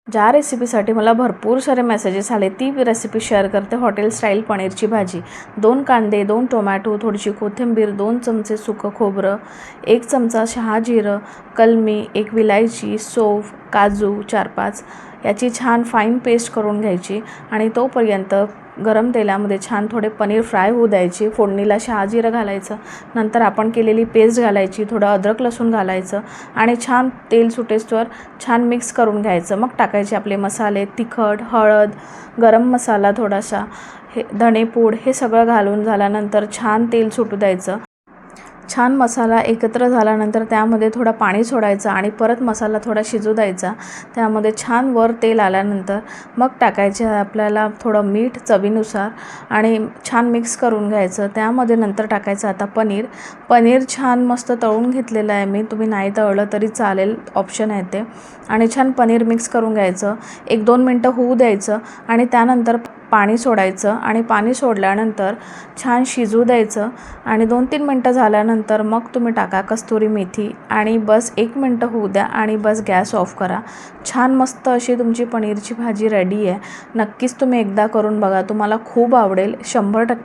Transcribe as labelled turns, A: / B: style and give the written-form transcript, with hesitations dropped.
A: ज्या रेसिपीसाठी मला भरपूर सारे मेसेजेस आले ती रेसिपी शेअर करते। हॉटेल स्टाईल पनीरची भाजी। 2 कांदे, 2 टोमॅटो, थोडीशी कोथिंबीर, 2 चमचे सुकं खोबरं, 1 चमचा शहाजिरं, कलमी, 1 विलायची, सौंफ, काजू 4-5 याची छान फाईन पेस्ट करून घ्यायची आणि तोपर्यंत गरम तेलामध्ये छान थोडे पनीर फ्राय होऊ द्यायचे। फोडणीला शहाजिरं घालायचं, नंतर आपण केलेली पेस्ट घालायची, थोडं अद्रक लसूण घालायचं आणि छान तेल सुटेस्तोवर छान मिक्स करून घ्यायचं। मग टाकायचे आपले मसाले, तिखट, हळद, गरम मसाला थोडासा, हे धणेपूड, हे सगळं घालून झाल्यानंतर छान तेल सुटू द्यायचं। छान मसाला एकत्र झाल्यानंतर त्यामध्ये थोडं पाणी सोडायचं आणि परत मसाला थोडा शिजू द्यायचा। त्यामध्ये छान वर तेल आल्यानंतर मग टाकायचे आपल्याला थोडं मीठ चवीनुसार आणि छान मिक्स करून घ्यायचं। त्यामध्ये नंतर टाकायचं आता पनीर छान मस्त तळून घेतलेलं आहे मी, तुम्ही नाही तळलं तरी चालेल, ऑप्शन आहे ते। आणि छान पनीर मिक्स करून घ्यायचं, 1-2 मिनटं होऊ द्यायचं आणि त्यानंतर पाणी सोडायचं आणि पाणी सोडल्यानंतर छान शिजू द्यायचं आणि 2-3 मिनटं झाल्यानंतर मग तुम्ही टाका कस्तुरी मेथी आणि बस 1 मिनटं होऊ द्या आणि बस गॅस ऑफ करा। छान मस्त अशी तुमची पनीरची भाजी रेडी आहे। नक्कीच तुम्ही एकदा करून बघा, तुम्हाला खूप आवडेल, 100%